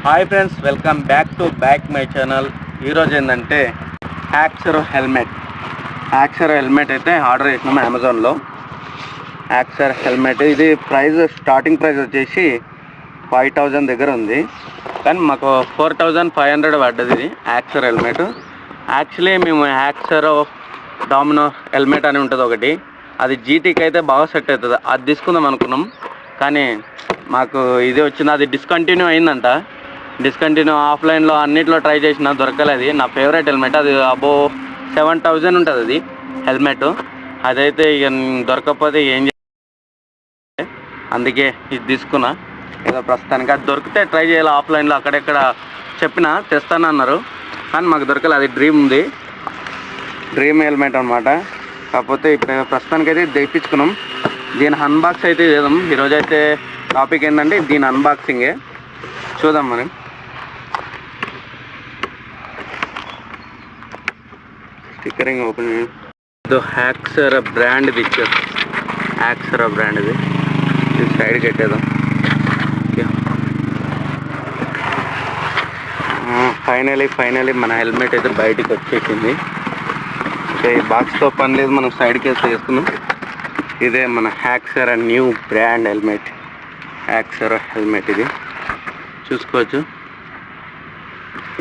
Hi friends, welcome back to my channel. ఈరోజు ఏంటంటే యాక్సరో helmet అయితే ఆర్డర్ చేసినాము అమెజాన్లో. యాక్సర్ హెల్మెట్ ఇది స్టార్టింగ్ ప్రైస్ వచ్చేసి 5000 దగ్గర ఉంది, కానీ మాకు 4500 పడ్డది ఇది యాక్సర్ హెల్మెట్. యాక్చువల్లీ మేము యాక్సరో డామినో హెల్మెట్ అని ఉంటుంది ఒకటి, అది జీటీకి అయితే బాగా సెట్ అవుతుంది, అది తీసుకుందాం అనుకున్నాం. కానీ మాకు ఇది వచ్చింది, అది డిస్కంటిన్యూ అయిందంట. ఆఫ్లైన్లో అన్నిట్లో ట్రై చేసిన దొరకలేదు. నా ఫేవరెట్ హెల్మెట్ అది, అబోవ్ 7000 ఉంటుంది అది హెల్మెట్. అదైతే ఇక దొరకకపోతే ఏం చేయాలి, అందుకే ఇది తీసుకున్నా. ఏదో ప్రస్తుతానికి అది దొరికితే ట్రై చేయాలి. ఆఫ్లైన్లో అక్కడెక్కడ చెప్పినా తెస్తానన్నారు, కానీ మాకు దొరకలేదు. అది డ్రీమ్ హెల్మెట్ అనమాట. కాకపోతే ఇప్పుడు ప్రస్తుతానికైతే తెప్పించుకున్నాం. దీని అన్బాక్స్ అయితే చేద్దాం. ఈరోజైతే టాపిక్ ఏంటంటే దీని అన్బాక్సింగే చూద్దాం. మనం స్టిక్కరింగ్ ఓపెన్ ఇది యాక్సరో బ్రాండ్ ఇచ్చారు. యాక్సరో బ్రాండ్ ఇది సైడ్కి పెట్టేద్దాం. ఫైనలీ మన హెల్మెట్ అయితే బయటికి వచ్చేసింది. ఈ బాక్స్తో పని లేదు, మనం సైడ్కి వేస్తే వేసుకున్నాం. ఇదే మన యాక్సరో న్యూ బ్రాండ్ హెల్మెట్. యాక్సరో హెల్మెట్ ఇది చూసుకోవచ్చు.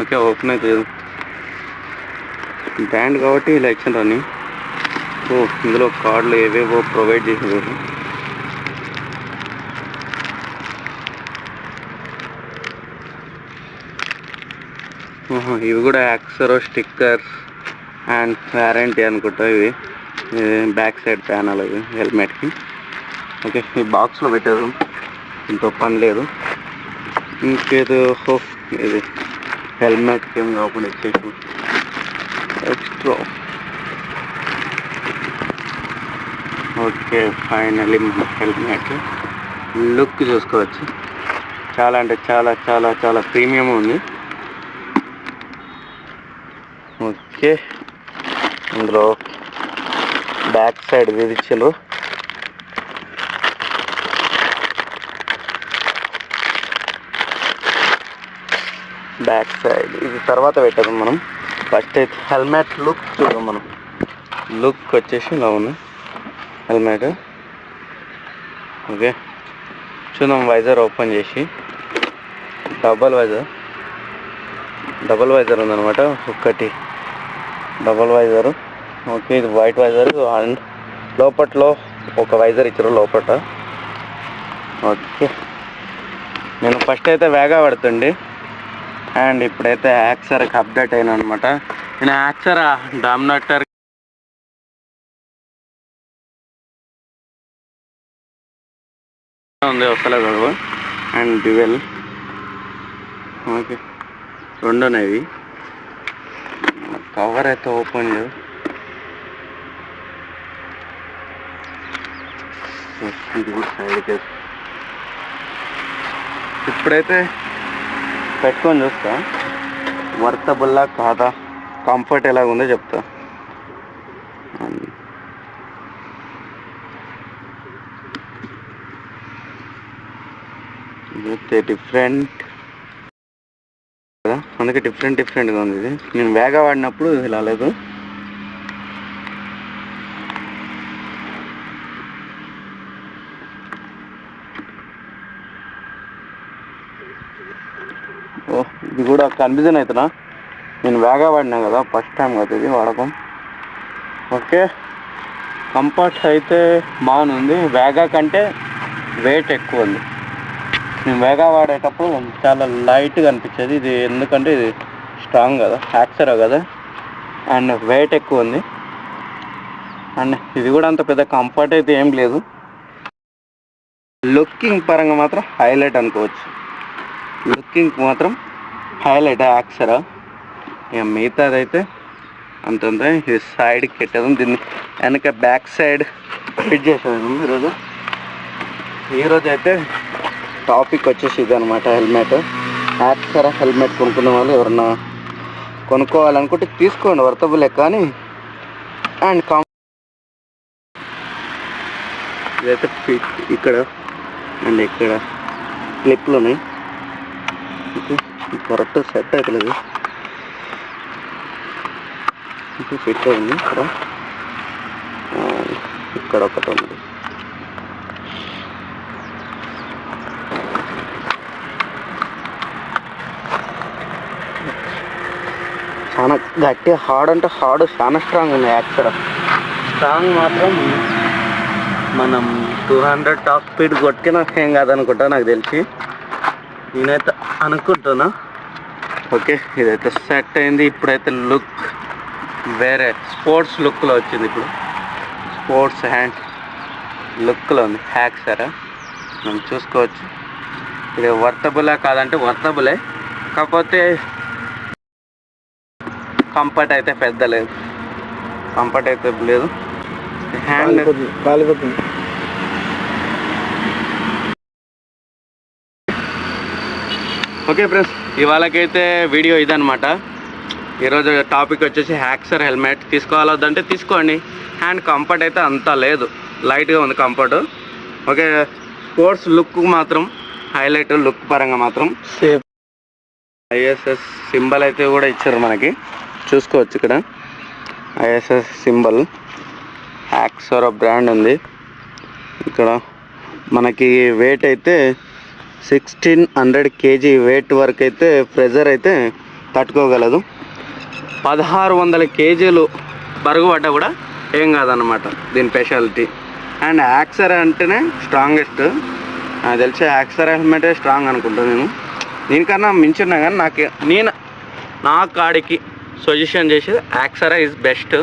ఓకే, ఓపెన్ అయితే బ్రాండ్ కాబట్టి ఇలా ఇచ్చిండ్రని. ఇందులో కార్డులు ఏవేవో ప్రొవైడ్ చేసేవారు. ఇవి కూడా యాక్సరో స్టిక్కర్స్ అండ్ వారంటీ అనుకుంటా. ఇవి బ్యాక్ సైడ్ ప్యానల్ ఇవి హెల్మెట్కి. ఓకే, ఈ బాక్స్లో పెట్టారు, ఇంకో పని లేదు. ఇంకేదో ఇది హెల్మెట్కి ఏం కాకుండా ఇచ్చేసి ఎక్స్ట్రా. ఓకే, ఫైనలీ మన హెల్మెట్ లుక్ చూసుకోవచ్చు. చాలా అంటే చాలా చాలా చాలా ప్రీమియం ఉంది. ఓకే, ఇందులో బ్యాక్ సైడ్ విధించారు. బ్యాక్ సైడ్ ఇది తర్వాత పెట్టాము మనం. ఫస్ట్ అయితే హెల్మెట్ లుక్ చూద్దాం. మనం లుక్ వచ్చేసి ఇలా ఉంది హెల్మెట్. ఓకే, చూద్దాం. వైజర్ ఓపెన్ చేసి డబల్ వైజర్ ఉందన్నమాట. ఒకటి డబల్ వైజరు. ఓకే, ఇది వైట్ వైజరు అండ్ లోపట్లో ఒక వైజర్ ఇచ్చారు లోపల. ఓకే, నేను ఫస్ట్ అయితే వేగా పడుతుండే అండ్ ఇప్పుడైతే యాక్సర్కి అప్డేట్ అయినా అనమాట. నేను యాక్సర్ డామినేటర్ ఉంది, వస్తలేదు. And dual. ఓకే, రెండు ఉన్నాయి. కవర్ అయితే ఓపెన్ చేయదు. ఇది కూడా సైడ్కి ఇప్పుడైతే పెట్టుకొని చూస్తా, వర్తబుల్లా కాదా, కంఫర్ట్ ఎలాగుందో చెప్తా. డిఫరెంట్ కదా, అందుకే డిఫరెంట్గా ఉంది ఇది. నేను వేగా వాడినప్పుడు ఇలా లేదు. ఇది కూడా కన్ఫ్యూజన్ అవుతున్నా. నేను వేగా వాడినా కదా, ఫస్ట్ టైం కదా ఇది వాడకం. ఓకే, కంఫర్ట్ అయితే బాగుంది. వేగా కంటే వెయిట్ ఎక్కువ ఉంది. నేను వేగా వాడేటప్పుడు చాలా లైట్గా అనిపించేది ఇది, ఎందుకంటే ఇది స్ట్రాంగ్ కదా, యాక్సరో కదా, అండ్ వెయిట్ ఎక్కువ ఉంది. అండ్ ఇది కూడా అంత పెద్ద కంఫర్ట్ అయితే ఏం లేదు. లుకింగ్ పరంగా మాత్రం హైలైట్ అనుకోవచ్చు. లుకింగ్ మాత్రం హైలైట్ యాక్సరో. ఇక మిగతాదైతే అంతంత. ఇది సైడ్కి పెట్టేది, దీన్ని వెనక బ్యాక్ సైడ్ ఫిట్ చేసేది. ఈరోజు అయితే టాపిక్ వచ్చేసి ఇది అనమాట, హెల్మెట్. యాక్సరో హెల్మెట్ కొనుక్కున్న వాళ్ళు ఎవరన్నా కొనుక్కోవాలనుకుంటే తీసుకోండి, వర్తబులే. కానీ అండ్ ఇదైతే ఇక్కడ అండ్ ఇక్కడ క్లిప్లు ఉన్నాయి. కరెక్ట్ సెట్ అవుతలేదు. ఫిట్ అయింది ఇక్కడ ఒకటి ఉంది. చాలా గట్టి హార్డ్ అంటే హార్డ్ చాలా స్ట్రాంగ్ ఉంది. యాక్చువల్ స్ట్రాంగ్ మాత్రం మనం 200 టాప్ స్పీడ్ కొట్టినా ఏం కాదనుకుంటా నాకు తెలిసి, నేనైతే అనుకుంటున్నా. ఓకే, ఇదైతే సెట్ అయింది. ఇప్పుడైతే లుక్ వేరే స్పోర్ట్స్ లుక్లో వచ్చింది. ఇప్పుడు స్పోర్ట్స్ హ్యాండ్ లుక్లో ఉంది హ్యాక్సర్. మనం చూసుకోవచ్చు. ఇది వర్తబులా కాదంటే వర్తబులే, కాకపోతే కంఫర్ట్ అయితే పెద్ద లేదు. కంఫర్ట్ అయితే లేదు. హ్యాండ్ కాలిపోతుంది. ఓకే ఫ్రెండ్స్, ఇవాళకైతే వీడియో ఇదనమాట. ఈరోజు టాపిక్ వచ్చేసి హ్యాక్సర్ హెల్మెట్ తీసుకోవాలొద్దంటే తీసుకోండి. హ్యాండ్ కంఫర్ట్ అయితే అంతా లేదు, లైట్గా ఉంది కంఫర్ట్. ఓకే, స్పోర్ట్స్ లుక్ మాత్రం హైలైట్. లుక్ పరంగా మాత్రం సేఫ్. ఐఎస్ఎస్ సింబల్ అయితే కూడా ఇచ్చారు మనకి, చూసుకోవచ్చు. ఇక్కడ ఐఎస్ఎస్ సింబల్, హ్యాక్సర్ బ్రాండ్ ఉంది. ఇక్కడ మనకి వెయిట్ అయితే 1600 kg వెయిట్ వరకు అయితే ప్రెజర్ అయితే తట్టుకోగలదు. 1600 kgలు బరువు పడ్డా కూడా ఏం కాదన్నమాట దీని స్పెషాలిటీ. అండ్ హ్యాక్సర్ అంటేనే స్ట్రాంగెస్ట్. నాకు తెలిసి హ్యాక్సర్ హెల్మెటే స్ట్రాంగ్ అనుకుంటాను నేను. దీనికన్నా మించున్నా కానీ నా కాడికి సజెషన్ చేసేది హ్యాక్సర్ ఈజ్ బెస్ట్.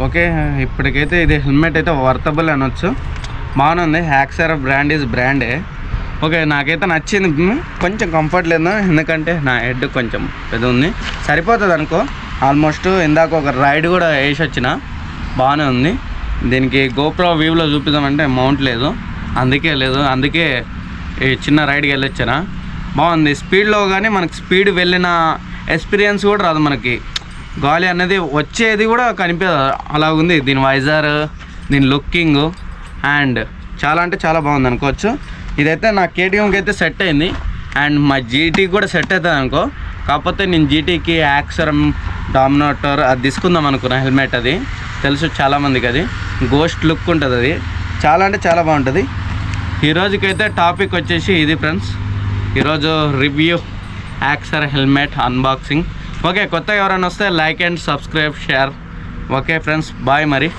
ఓకే ఇప్పటికైతే ఇది హెల్మెట్ అయితే వర్తబుల్ అనొచ్చు. బాగుంది. హ్యాక్సర్ బ్రాండ్ ఈజ్ బ్రాండే. ఓకే, నాకైతే నచ్చింది. కొంచెం కంఫర్ట్ లేదు, ఎందుకంటే నా హెడ్ కొంచెం పెద్ద ఉంది. సరిపోతుంది అనుకో ఆల్మోస్ట్. ఇందాక ఒక రైడ్ కూడా వేసి వచ్చిన, బాగానే ఉంది. దీనికి గోప్రో వ్యూలో చూపిద్దామంటే మౌంట్ లేదు, అందుకే ఈ చిన్న రైడ్కి వెళ్ళొచ్చాను. బాగుంది. స్పీడ్లో కానీ మనకి స్పీడ్ వెళ్ళిన ఎక్స్పీరియన్స్ కూడా రాదు. మనకి గాలి అనేది వచ్చేది కూడా కనిపించదు, అలా ఉంది దీని వైజర్, దీని లుకింగ్. అండ్ చాలా అంటే చాలా బాగుంది అనుకోవచ్చు. ఇదైతే నా కేటీఎంకి అయితే సెట్ అయింది. అండ్ మా జీటీకి కూడా సెట్ అవుతుంది అనుకో. కాకపోతే నేను జీటీకి యాక్సర్ డామినేటర్ అది తీసుకుందాం అనుకున్నా హెల్మెట్. అది తెలుసు చాలామందికి, అది గోస్ట్ లుక్ ఉంటుంది. అది చాలా అంటే చాలా బాగుంటుంది. ఈరోజుకైతే టాపిక్ వచ్చేసి ఇది ఫ్రెండ్స్. ఈరోజు review Axor helmet unboxing. Okay, కొత్తగా ఎవరైనా వస్తే like and subscribe, share. Okay friends, bye మరి.